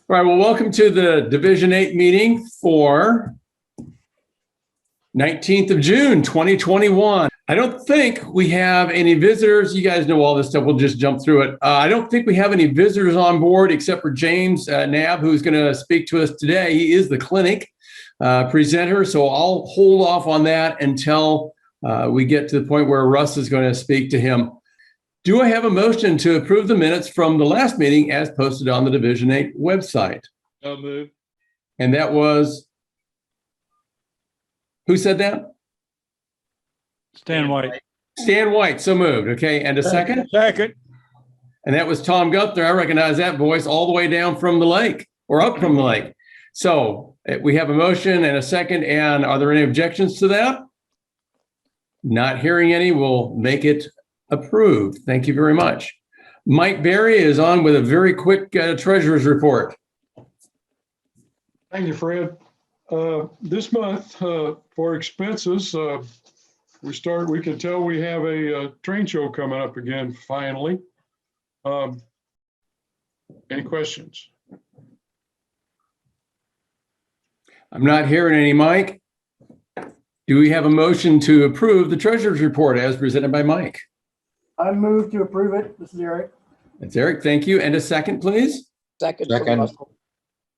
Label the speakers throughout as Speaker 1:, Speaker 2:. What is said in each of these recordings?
Speaker 1: All right, well, welcome to the Division 8 meeting for 19th of June, 2021. I don't think we have any visitors. You guys know all this stuff. We'll just jump through it. I don't think we have any visitors on board except for James Knabb, who's going to speak to us today. He is the clinic presenter, so I'll hold off on that until we get to the point where Russ is going to speak to him. Do I have a motion to approve the minutes from the last meeting as posted on the Division 8 website?
Speaker 2: So moved.
Speaker 1: And that was, who said that?
Speaker 2: Stan White.
Speaker 1: Stan White, so moved. Okay, and a second?
Speaker 2: Second.
Speaker 1: And that was Tom Guthner. I recognize that voice all the way down from the lake or up from the lake. So we have a motion and a second. And are there any objections to that? Not hearing any, we'll make it approved. Thank you very much. Mike Berry is on with a very quick treasurer's report.
Speaker 3: Thank you, Fred. This month for expenses, we can tell we have a train show coming up again, finally. Any questions?
Speaker 1: I'm not hearing any, Mike. Do we have a motion to approve the treasurer's report as presented by Mike?
Speaker 4: I move to approve it. This is Eric.
Speaker 1: That's Eric. Thank you. And a second, please.
Speaker 4: Second.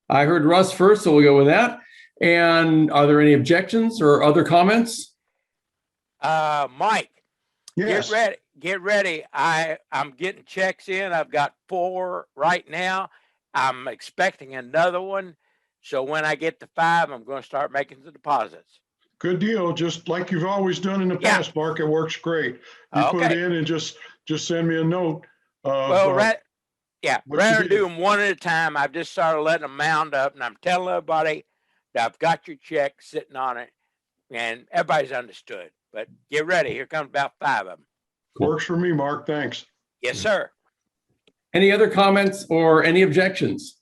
Speaker 1: I heard Russ first, so we'll go with that. And are there any objections or other comments?
Speaker 5: Mike,
Speaker 3: Yes.
Speaker 5: get ready. I'm getting checks in. I've got 4 right now. I'm expecting another one. So when I get to 5, I'm going to start making the deposits.
Speaker 3: Good deal. Just like you've always done in the
Speaker 5: Yeah.
Speaker 3: past, Mark. It works great. You put it
Speaker 5: Okay.
Speaker 3: in and just send me a note.
Speaker 5: Well,
Speaker 3: what you
Speaker 5: rather than
Speaker 3: did.
Speaker 5: do them one at a time, I've just started letting them mound up, and I'm telling everybody that I've got your check sitting on it, and everybody's understood. But get ready. Here comes about 5 of them.
Speaker 3: Works for me, Mark. Thanks.
Speaker 5: Yes, sir.
Speaker 1: Any other comments or any objections?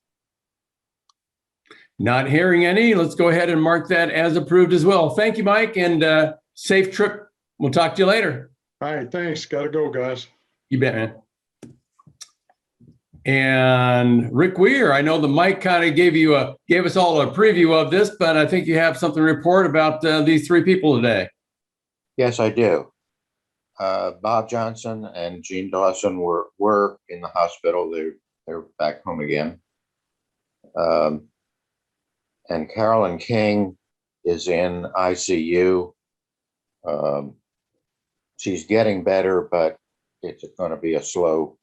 Speaker 1: Not hearing any. Let's go ahead and mark that as approved as well. Thank you, Mike, and safe trip. We'll talk to you later.
Speaker 3: All right. Thanks. Got to go, guys.
Speaker 1: You bet, man. And Rick Weir, I know the mic kind of gave us all a preview of this, but I think you have something to report about these 3 people today.
Speaker 6: Yes, I do. Bob Johnson and Gene Dawson were in the hospital. They're back home again. And Carolyn King is in ICU. She's getting better, but it's going to be a slow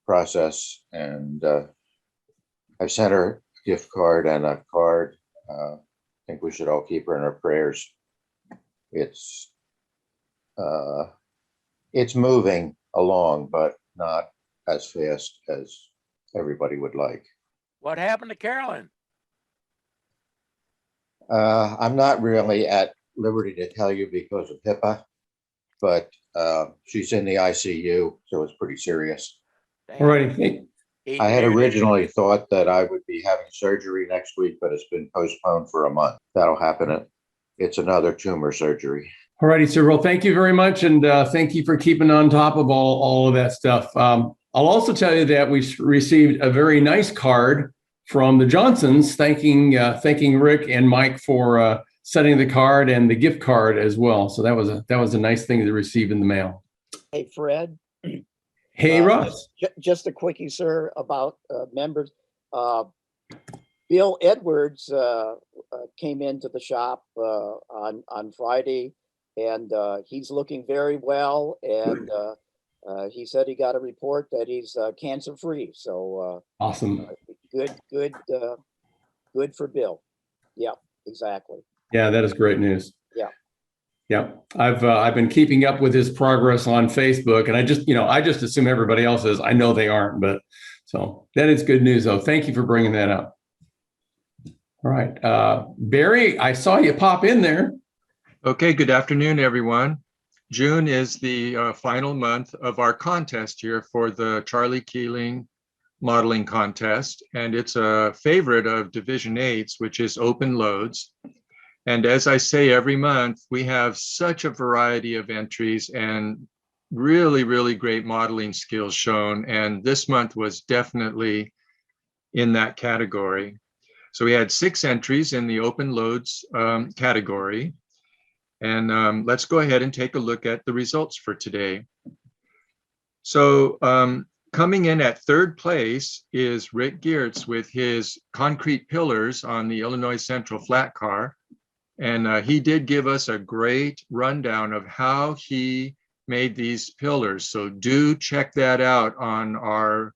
Speaker 6: process. And I sent her a gift card and a card. I think we should all keep her in our prayers. It's moving along, but not as fast as everybody would like.
Speaker 5: What happened to Carolyn?
Speaker 6: I'm not really at liberty to tell you because of HIPAA, but she's in the ICU, so it's pretty serious.
Speaker 1: All righty.
Speaker 6: I had originally thought that I would be having surgery next week, but it's been postponed for a month. That'll happen. It's another tumor surgery.
Speaker 1: All righty, sir. Well, thank you very much. And thank you for keeping on top of all of that stuff. I'll also tell you that we received a very nice card from the Johnsons, thanking Rick and Mike for sending the card and the gift card as well. So that was a nice thing to receive in the mail.
Speaker 4: Hey, Fred.
Speaker 1: Hey, Russ.
Speaker 4: Just a quickie, sir, about members. Bill Edwards came into the shop on Friday, and he's looking very well. And he said he got a report that he's cancer-free. So
Speaker 1: Awesome.
Speaker 4: Good for Bill. Yeah, exactly.
Speaker 1: Yeah, that is great news.
Speaker 4: Yeah.
Speaker 1: Yeah. I've been keeping up with his progress on Facebook, and I just assume everybody else is. I know they aren't, but so that is good news though. Thank you for bringing that up. All right. Barry, I saw you pop in there.
Speaker 2: Okay, good afternoon, everyone. June is the final month of our contest here for the Charlie Keeling Modeling Contest, and it's a favorite of Division 8's, which is open loads. And as I say every month, we have such a variety of entries and really, really great modeling skills shown. And this month was definitely in that category. So we had 6 entries in the open loads category. And let's go ahead and take a look at the results for today. So coming in at 3rd place is Rick Geertz with his concrete pillars on the Illinois Central flat car. And he did give us a great rundown of how he made these pillars. So do check that out on our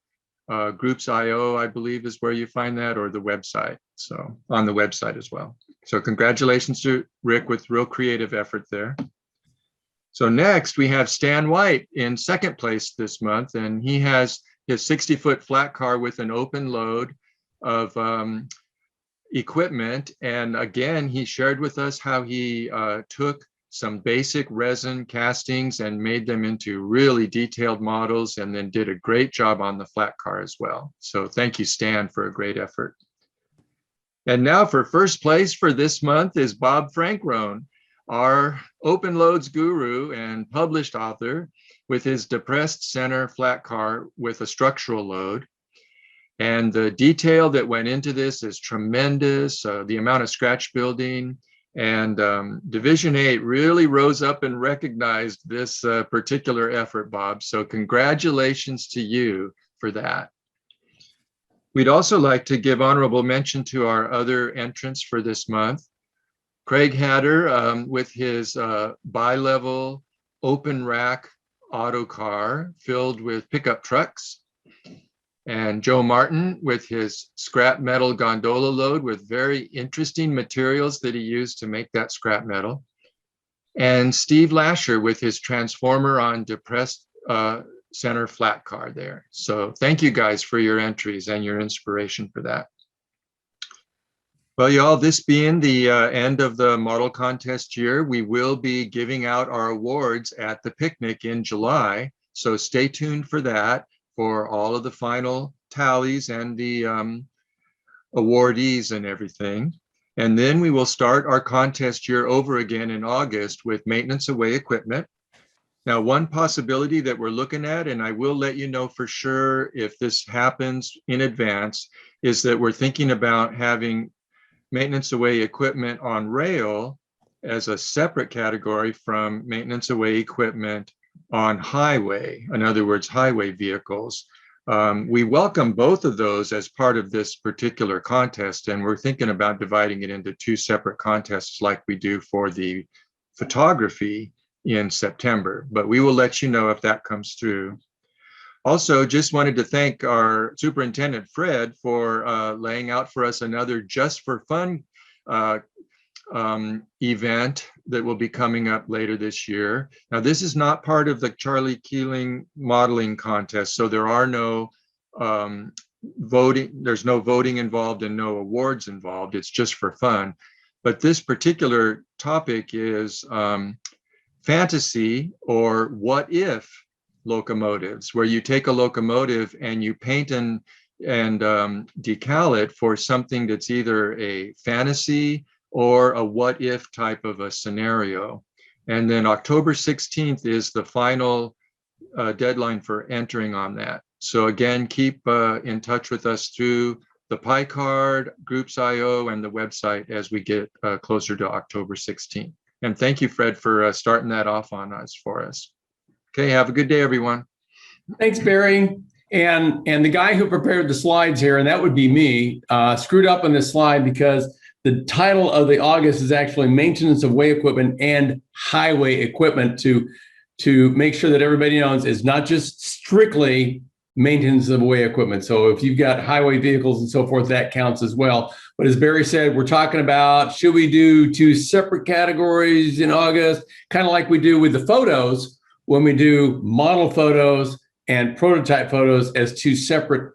Speaker 2: Groups.io, I believe is where you find that, or the website. So on the website as well. So congratulations to Rick with real creative effort there. So next we have Stan White in 2nd place this month, and he has his 60-foot flat car with an open load of equipment. And again, he shared with us how he took some basic resin castings and made them into really detailed models, and then did a great job on the flat car as well. So thank you, Stan, for a great effort. And now for 1st place for this month is Bob Frankrone, our open loads guru and published author, with his depressed center flat car with a structural load. And the detail that went into this is tremendous. The amount of scratch building, and Division 8 really rose up and recognized this particular effort, Bob. So congratulations to you for that. We'd also like to give honorable mention to our other entrants for this month. Craig Hatter with his bi-level open rack auto car filled with pickup trucks. And Joe Martin with his scrap metal gondola load with very interesting materials that he used to make that scrap metal. And Steve Lasher with his transformer on depressed center flat car there. So thank you guys for your entries and your inspiration for that. Well, y'all, this being the end of the model contest year, we will be giving out our awards at the picnic in July. So stay tuned for that, for all of the final tallies and the awardees and everything. And then we will start our contest year over again in August with maintenance away equipment. Now, one possibility that we're looking at, and I will let you know for sure if this happens in advance, is that we're thinking about having maintenance away equipment on rail as a separate category from maintenance away equipment on highway, in other words, highway vehicles. We welcome both of those as part of this particular contest, and we're thinking about dividing it into 2 separate contests like we do for the photography in September, but we will let you know if that comes through. Also, just wanted to thank our superintendent, Fred, for laying out for us another Just for Fun event that will be coming up later this year. Now, this is not part of the Charlie Keeling modeling contest, so there are no voting, there's no voting involved and no awards involved. It's just for fun. But this particular topic is fantasy or what if locomotives, where you take a locomotive and you paint and decal it for something that's either a fantasy or a what if type of a scenario. And then October 16th is the final deadline for entering on that. So again, keep in touch with us through the pie card, Groups.io, and the website as we get closer to October 16th. And thank you, Fred, for starting that off on us for us. Okay, have a good day, everyone.
Speaker 1: Thanks, Barry. And the guy who prepared the slides here, and that would be me, screwed up on this slide because the title of the August is actually Maintenance of Way Equipment and Highway Equipment, to make sure that everybody knows it's not just strictly maintenance of way equipment. So if you've got highway vehicles and so forth, that counts as well. But as Barry said, we're talking about, should we do 2 separate categories in August, kind of like we do with the photos when we do model photos and prototype photos as 2 separate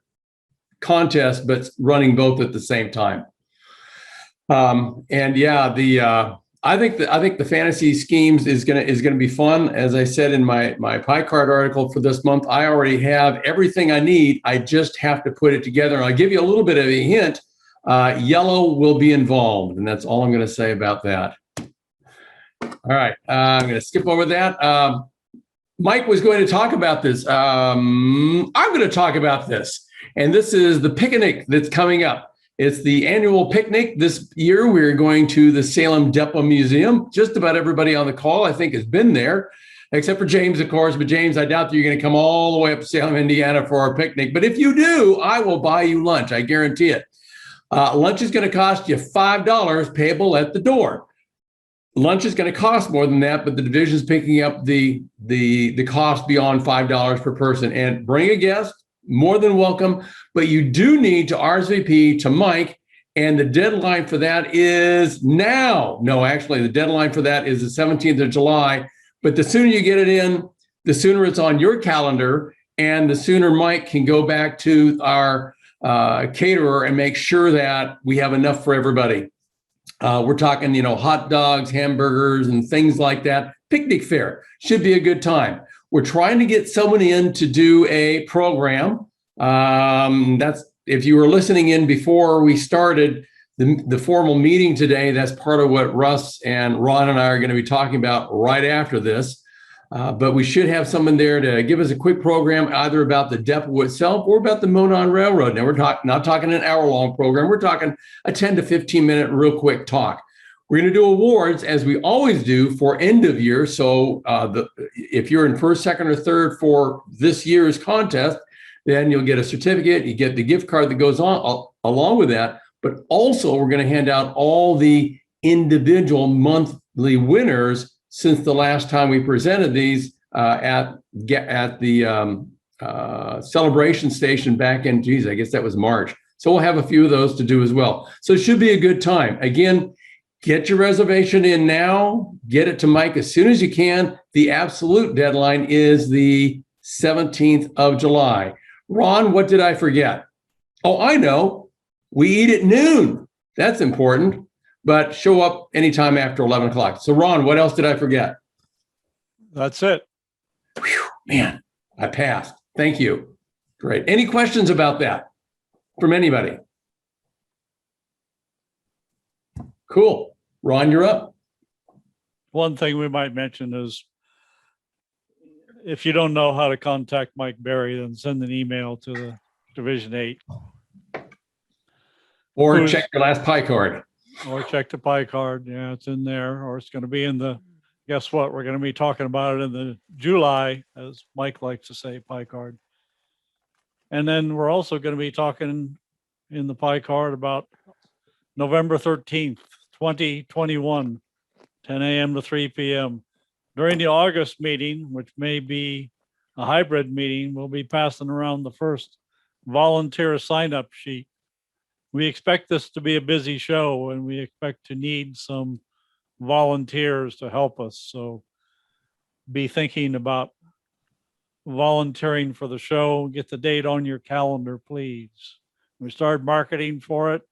Speaker 1: contests, but running both at the same time. And yeah, I think the fantasy schemes is gonna be fun. As I said in my pie card article for this month, I already have everything I need. I just have to put it together. And I'll give you a little bit of a hint. Yellow will be involved, and that's all I'm going to say about that. All right, I'm going to skip over that. Mike was going to talk about this. I'm going to talk about this. And this is the picnic that's coming up. It's the annual picnic. This year, we're going to the Salem Depot Museum. Just about everybody on the call, I think, has been there, except for James, of course. But James, I doubt that you're going to come all the way up to Salem, Indiana for our picnic. But if you do, I will buy you lunch. I guarantee it. Lunch is going to cost you $5 payable at the door. Lunch is going to cost more than that, but the division is picking up the cost beyond $5 per person. And bring a guest, more than welcome, but you do need to RSVP to Mike, and the deadline for that is now. No, actually, the deadline for that is the 17th of July, but the sooner you get it in, the sooner it's on your calendar, and the sooner Mike can go back to our caterer and make sure that we have enough for everybody. We're talking, hot dogs, hamburgers, and things like that. Picnic fare should be a good time. We're trying to get someone in to do a program. That's, if you were listening in before we started the formal meeting today, that's part of what Russ and Ron and I are going to be talking about right after this. But we should have someone there to give us a quick program, either about the depot itself or about the Monon Railroad. Now, we're not talking an hour-long program. We're talking a 10 to 15-minute real quick talk. We're going to do awards, as we always do, for end of year. So if you're in first, second, or third for this year's contest, then you'll get a certificate. You get the gift card that goes on along with that. But also, we're going to hand out all the individual monthly winners since the last time we presented these at the celebration station back in, I guess that was March. So we'll have a few of those to do as well. So it should be a good time. Again, get your reservation in now. Get it to Mike as soon as you can. The absolute deadline is the 17th of July. Ron, what did I forget? Oh, I know. We eat at noon. That's important. But show up anytime after 11 o'clock. So, Ron, what else did I forget?
Speaker 7: That's it.
Speaker 1: Whew, man, I passed. Thank you. Great. Any questions about that from anybody? Cool. Ron, you're up.
Speaker 7: One thing we might mention is if you don't know how to contact Mike Berry, then send an email to the Division 8.
Speaker 1: Or check your last pie card.
Speaker 7: Or check the pie card. Yeah, it's in there. Or it's going to be in the, guess what? We're going to be talking about it in the July, as Mike likes to say, pie card. And then we're also going to be talking in the pie card about November 13th, 2021, 10 a.m. to 3 p.m. During the August meeting, which may be a hybrid meeting, we'll be passing around the first volunteer sign-up sheet. We expect this to be a busy show, and we expect to need some volunteers to help us. So be thinking about volunteering for the show. Get the date on your calendar, please. We started marketing for it.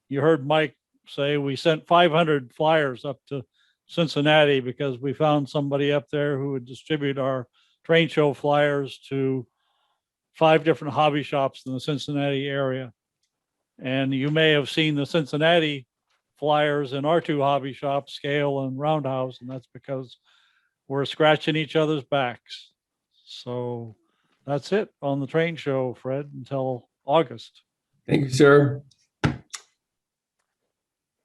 Speaker 7: You heard Mike say we sent 500 flyers up to Cincinnati because we found somebody up there who would distribute our train show flyers to 5 different hobby shops in the Cincinnati area. And you may have seen the Cincinnati flyers in our 2 hobby shops, Scale and Roundhouse, and that's because we're scratching each other's backs. So that's it on the train show, Fred, until August.
Speaker 1: Thank you, sir.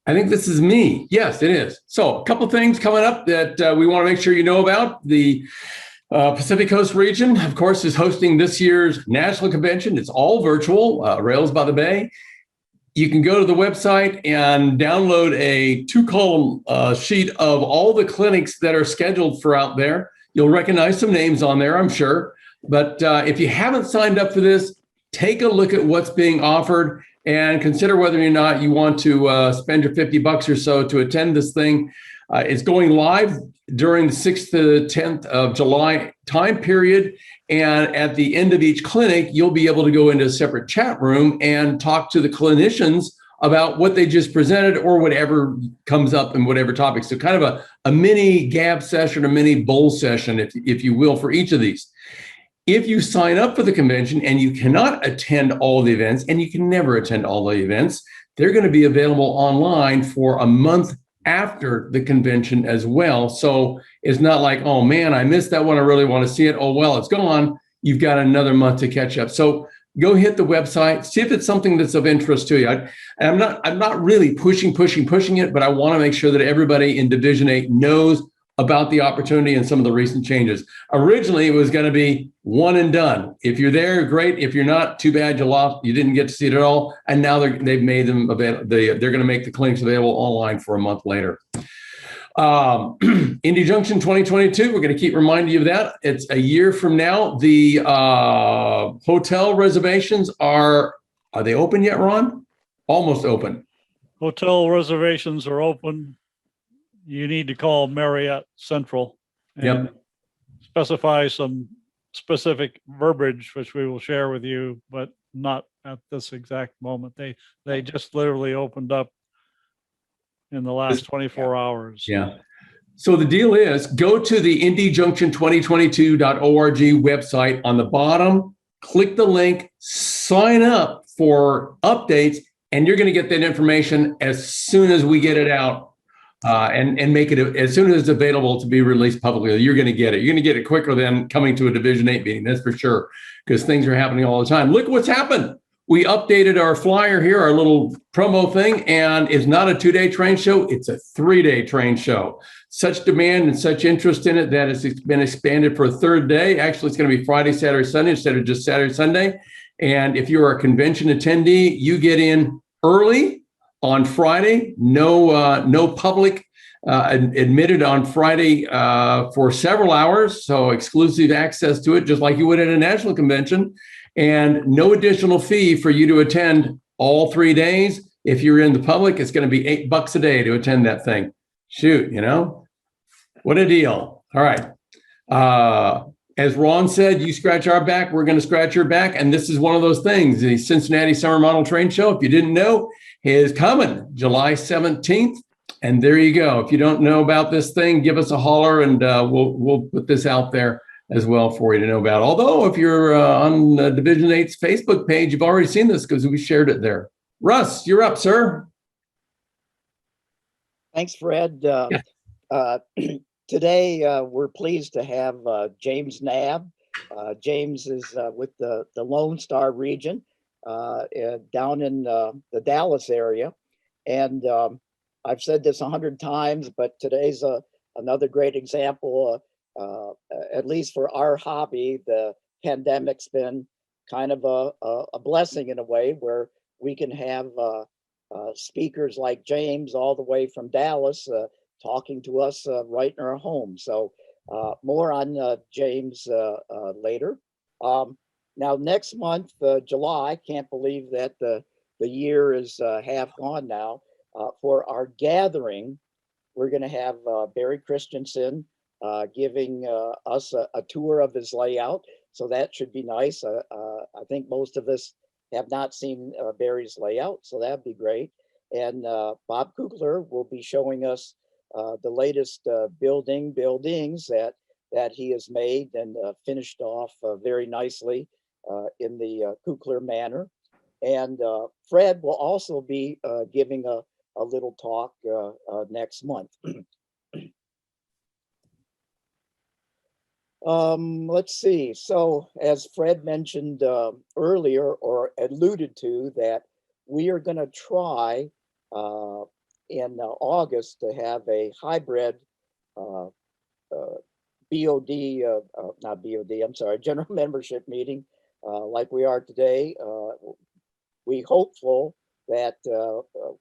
Speaker 1: I think this is me. Yes, it is. So a couple things coming up that we want to make sure you know about. The Pacific Coast region, of course, is hosting this year's national convention. It's all virtual, Rails by the Bay. You can go to the website and download a 2-column sheet of all the clinics that are scheduled for out there. You'll recognize some names on there, I'm sure. But if you haven't signed up for this, take a look at what's being offered and consider whether or not you want to spend your $50 or so to attend this thing. It's going live during the 6th to 10th of July time period. And at the end of each clinic, you'll be able to go into a separate chat room and talk to the clinicians about what they just presented or whatever comes up in whatever topic. So kind of a mini gab session, a mini bowl session, if you will, for each of these. If you sign up for the convention and you cannot attend all the events, and you can never attend all the events, they're going to be available online for a month after the convention as well. So it's not like, oh man, I missed that one. I really want to see it. Oh, well, it's gone. You've got another month to catch up. So go hit the website, see if it's something that's of interest to you. I'm not really pushing it, but I want to make sure that everybody in Division 8 knows about the opportunity and some of the recent changes. Originally, it was going to be one and done. If you're there, great. If you're not, too bad, you lost. You didn't get to see it at all. And now they've made them available. They're going to make the clinics available online for a month later. Indy Junction 2022, we're going to keep reminding you of that. It's a year from now. The hotel reservations are they open yet, Ron? Almost open.
Speaker 7: Hotel reservations are open. You need to call Marriott Central and specify some specific verbiage, which we will share with you, but not at this exact moment. They just literally opened up in the last 24 hours.
Speaker 1: Yeah. So the deal is, go to the indyjunction2022.org website. On the bottom, click the link, sign up for updates, and you're going to get that information as soon as we get it out. And make it as soon as it's available to be released publicly. You're going to get it. You're going to get it quicker than coming to a Division 8 meeting, that's for sure, because things are happening all the time. Look what's happened. We updated our flyer here, our little promo thing, and it's not a 2-day train show. It's a 3-day train show. Such demand and such interest in it that it's been expanded for a 3rd day. Actually, it's going to be Friday, Saturday, Sunday instead of just Saturday, Sunday. And if you're a convention attendee, you get in early on Friday, no public admitted on Friday for several hours, so exclusive access to it, just like you would at a national convention, and no additional fee for you to attend all 3 days. If you're in the public, it's going to be $8 a day to attend that thing. Shoot, what a deal. All right. As Ron said, you scratch our back, we're going to scratch your back, and this is one of those things. The Cincinnati Summer Model Train Show, if you didn't know, is coming July 17th. And there you go. If you don't know about this thing, give us a holler, and we'll put this out there as well for you to know about. Although if you're on Division 8's Facebook page, you've already seen this because we shared it there. Russ, you're up, sir.
Speaker 4: Thanks, Fred. Today, we're pleased to have James Knabb. James is with the Lone Star region down in the Dallas area. And I've said this 100 times, but today's another great example. At least for our hobby, the pandemic's been kind of a blessing in a way where we can have speakers like James all the way from Dallas talking to us right in our home. So more on James later. Now, next month, July, can't believe that the year is half gone now. For our gathering, we're going to have Barry Christensen giving us a tour of his layout. So that should be nice. I think most of us have not seen Barry's layout, so that'd be great. And Bob Kugler will be showing us the latest buildings that he has made and finished off very nicely in the Kugler manner. And Fred will also be giving a little talk next month. Let's see. So as Fred mentioned earlier, or alluded to, that we are going to try in August to have a hybrid general membership meeting like we are today. We hopeful that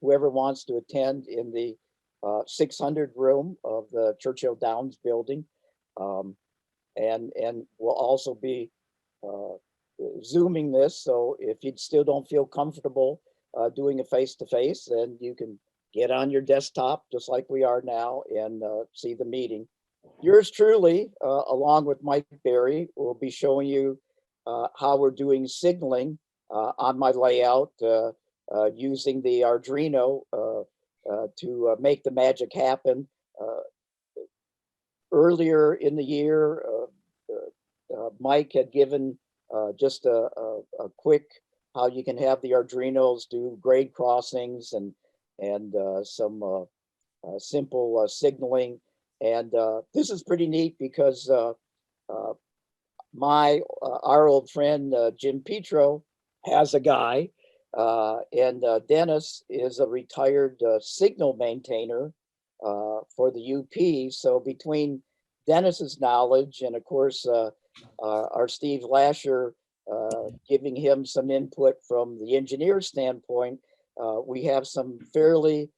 Speaker 4: whoever wants to attend in the 600 room of the Churchill Downs building, and we'll also be Zooming this. So if you still don't feel comfortable doing a face-to-face, then you can get on your desktop just like we are now and see the meeting. Yours truly, along with Mike Berry, will be showing you how we're doing signaling on my layout using the Arduino to make the magic happen. Earlier in the year, Mike had given just a quick how you can have the Arduinos do grade crossings and some simple signaling. And this is pretty neat because our old friend Jim Petro has a guy, and Dennis is a retired signal maintainer for the UP. So between Dennis's knowledge and, of course, our Steve Lasher giving him some input from the engineer standpoint, we have some fairly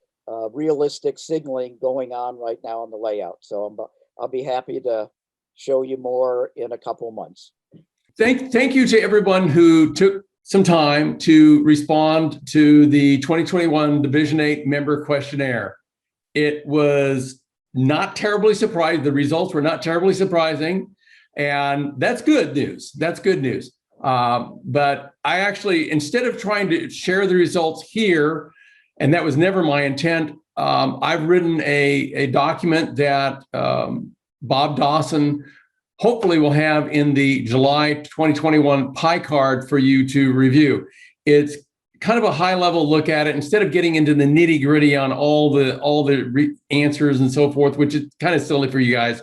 Speaker 4: realistic signaling going on right now on the layout. So I'll be happy to show you more in a couple months.
Speaker 1: Thank you to everyone who took some time to respond to the 2021 Division 8 member questionnaire. It was not terribly surprising. The results were not terribly surprising, and that's good news. That's good news. But I actually, instead of trying to share the results here, and that was never my intent, I've written a document that Bob Dawson hopefully will have in the July 2021 pie card for you to review. It's kind of a high level look at it instead of getting into the nitty gritty on all the answers and so forth, which is kind of silly for you guys.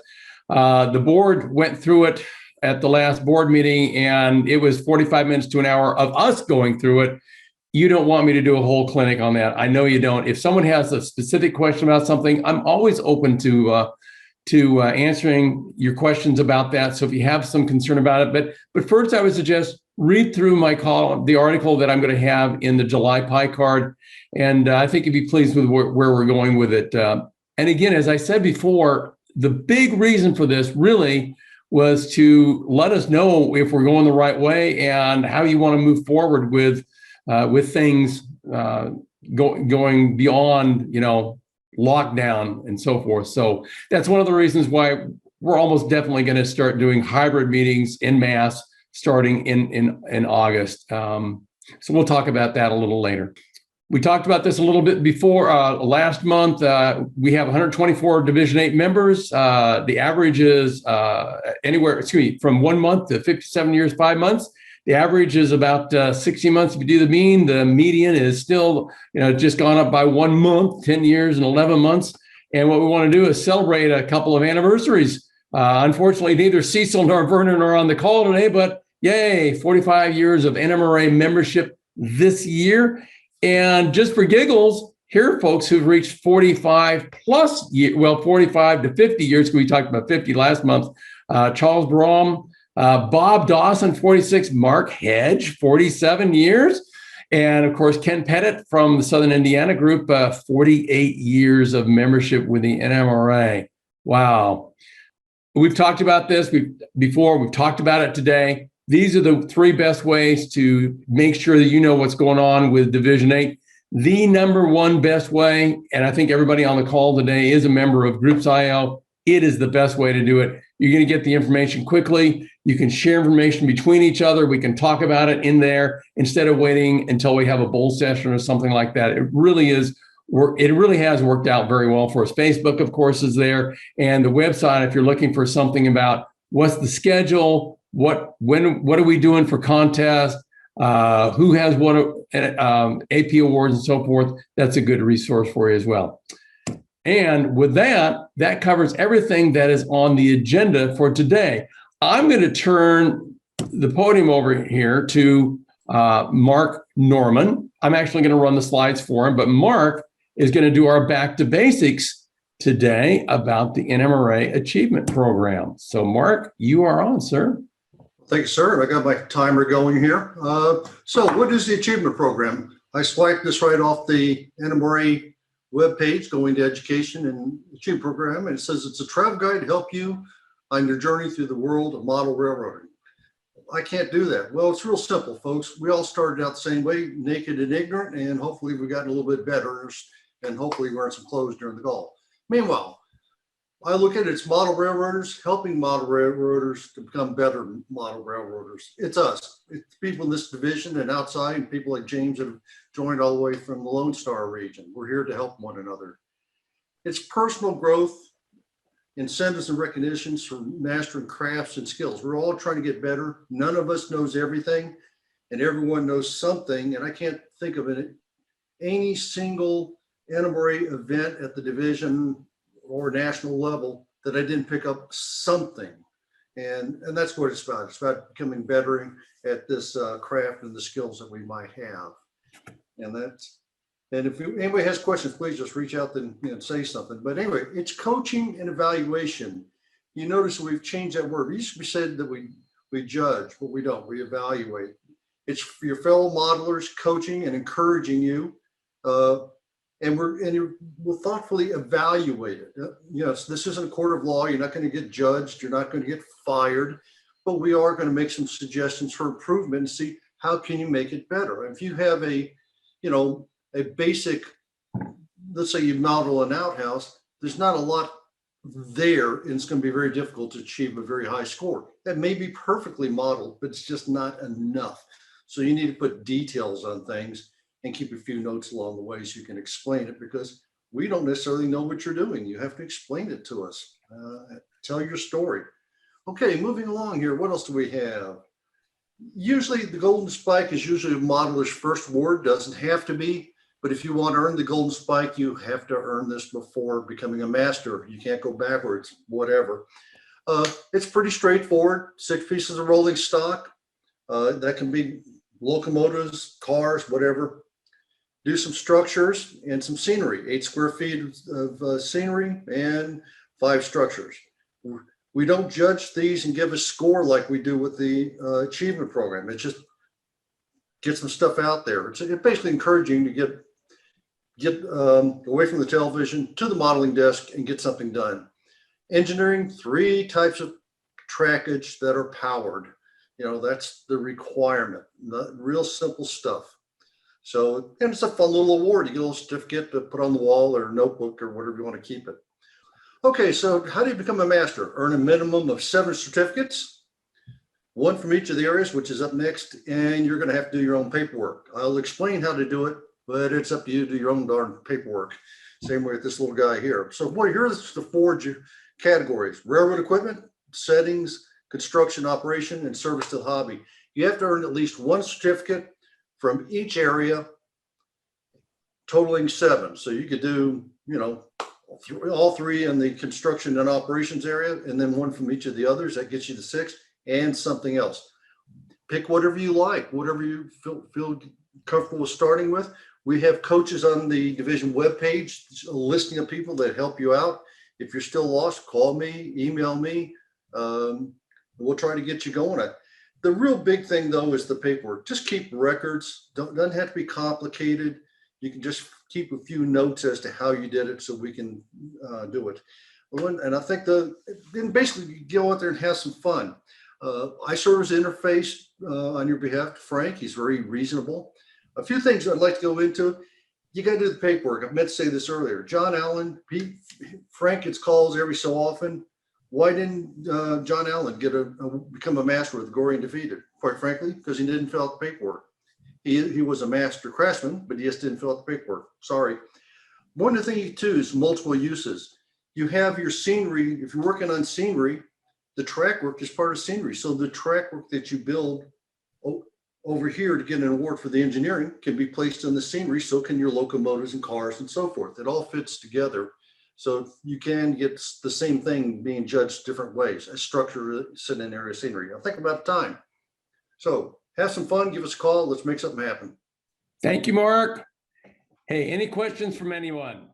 Speaker 1: The board went through it at the last board meeting, and it was 45 minutes to an hour of us going through it. You don't want me to do a whole clinic on that. I know you don't. If someone has a specific question about something, I'm always open to answering your questions about that. So if you have some concern about it, but first I would suggest read through the article that I'm going to have in the July pie card, and I think you'd be pleased with where we're going with it. And again, as I said before, the big reason for this really was to let us know if we're going the right way and how you want to move forward with things going beyond, lockdown and so forth. So that's one of the reasons why we're almost definitely going to start doing hybrid meetings en masse starting in August. So we'll talk about that a little later. We talked about this a little bit before. Last month, we have 124 Division 8 members. The average is from 1 month to 57 years, 5 months. The average is about 60 months if you do the mean. The median is still, just gone up by 1 month, 10 years and 11 months. And what we want to do is celebrate a couple of anniversaries. Unfortunately, neither Cecil nor Vernon are on the call today, but yay, 45 years of NMRA membership this year. And just for giggles, here are folks who've reached 45 plus years, 45 to 50 years, because we talked about 50 last month. Charles Brom, Bob Dawson, 46, Mark Hedge, 47 years. And of course, Ken Pettit from the Southern Indiana group, 48 years of membership with the NMRA. Wow. We've talked about this before. We've talked about it today. These are the 3 best ways to make sure that you know what's going on with Division 8. The number 1 best way, and I think everybody on the call today is a member of Groups.io, it is the best way to do it. You're going to get the information quickly. You can share information between each other. We can talk about it in there instead of waiting until we have a bowl session or something like that. It really has worked out very well for us. Facebook, of course, is there. And the website, if you're looking for something about what's the schedule, what are we doing for contests, who has what AP awards and so forth, that's a good resource for you as well. And with that covers everything that is on the agenda for today. I'm going to turn the podium over here to Mark Norman. I'm actually going to run the slides for him, but Mark is going to do our back to basics today about the NMRA Achievement Program. So Mark, you are on, sir.
Speaker 8: Thank you, sir. I got my timer going here. So what is the Achievement Program? I swiped this right off the NMRA webpage, Going to Education and Achievement Program, and it says it's a travel guide to help you on your journey through the world of model railroading. I can't do that. Well, it's real simple, folks. We all started out the same way, naked and ignorant, and hopefully we've gotten a little bit better and hopefully wearing some clothes during the call. Meanwhile, I look at it's model railroaders helping model railroaders to become better model railroaders. It's us. It's people in this division and outside, and people like James that have joined all the way from the Lone Star region. We're here to help one another. It's personal growth, incentives and recognitions for mastering crafts and skills. We're all trying to get better. None of us knows everything, and everyone knows something. And I can't think of any single NMRA event at the division or national level that I didn't pick up something. And that's what it's about. It's about becoming better at this craft and the skills that we might have. And if anybody has questions, please just reach out and say something. But anyway, it's coaching and evaluation. You notice we've changed that word. It used to be said that we judge, but we don't. We evaluate. It's for your fellow modelers, coaching and encouraging you. And we'll thoughtfully evaluate it. This isn't a court of law. You're not going to get judged. You're not going to get fired. But we are going to make some suggestions for improvement and see how can you make it better. If you have a basic, let's say you model an outhouse, there's not a lot there, and it's going to be very difficult to achieve a very high score. That may be perfectly modeled, but it's just not enough. So you need to put details on things and keep a few notes along the way so you can explain it, because we don't necessarily know what you're doing. You have to explain it to us. Tell your story. Okay, moving along here. What else do we have? Usually the golden spike is usually a modeler's first award. Doesn't have to be, but if you want to earn the golden spike, you have to earn this before becoming a master. You can't go backwards, whatever. It's pretty straightforward. 6 pieces of rolling stock. That can be locomotives, cars, whatever. Do some structures and some scenery, 8 square feet of scenery and 5 structures. We don't judge these and give a score like we do with the achievement program. It just gets some stuff out there. It's basically encouraging to get away from the television to the modeling desk and get something done. Engineering, 3 types of trackage that are powered. That's the requirement, the real simple stuff. So, and it's a fun little award. You get a little certificate to put on the wall or notebook or whatever you want to keep it. Okay, so how do you become a master? Earn a minimum of 7 certificates, 1 from each of the areas, which is up next, and you're going to have to do your own paperwork. I'll explain how to do it, but it's up to you to do your own darn paperwork. Same way with this little guy here. So, here's the 4 categories: railroad equipment, settings, construction, operation, and service to the hobby. You have to earn at least 1 certificate from each area, totaling 7. So you could do, all 3 in the construction and operations area, and then 1 from each of the others. That gets you to 6, and something else. Pick whatever you like, whatever you feel comfortable with starting with. We have coaches on the division webpage, a listing of people that help you out. If you're still lost, call me, email me. We'll try to get you going. The real big thing, though, is the paperwork. Just keep records. Doesn't have to be complicated. You can just keep a few notes as to how you did it so we can do it. And I think then basically you go out there and have some fun. I serve as interface on your behalf to Frank. He's very reasonable. A few things I'd like to go into. You got to do the paperwork. I meant to say this earlier. John Allen, Frank gets calls every so often. Why didn't John Allen become a master with Gory and Defeated? Quite frankly, because he didn't fill out the paperwork. He was a master craftsman, but he just didn't fill out the paperwork. Sorry. One of the things too is multiple uses. You have your scenery. If you're working on scenery, the track work is part of scenery. So the track work that you build over here to get an award for the engineering can be placed in the scenery. So can your locomotives and cars and so forth. It all fits together. So you can get the same thing being judged different ways. A structure sitting in area scenery. I'll think about time. So have some fun. Give us a call. Let's make something happen.
Speaker 1: Thank you, Mark. Hey, any questions from anyone?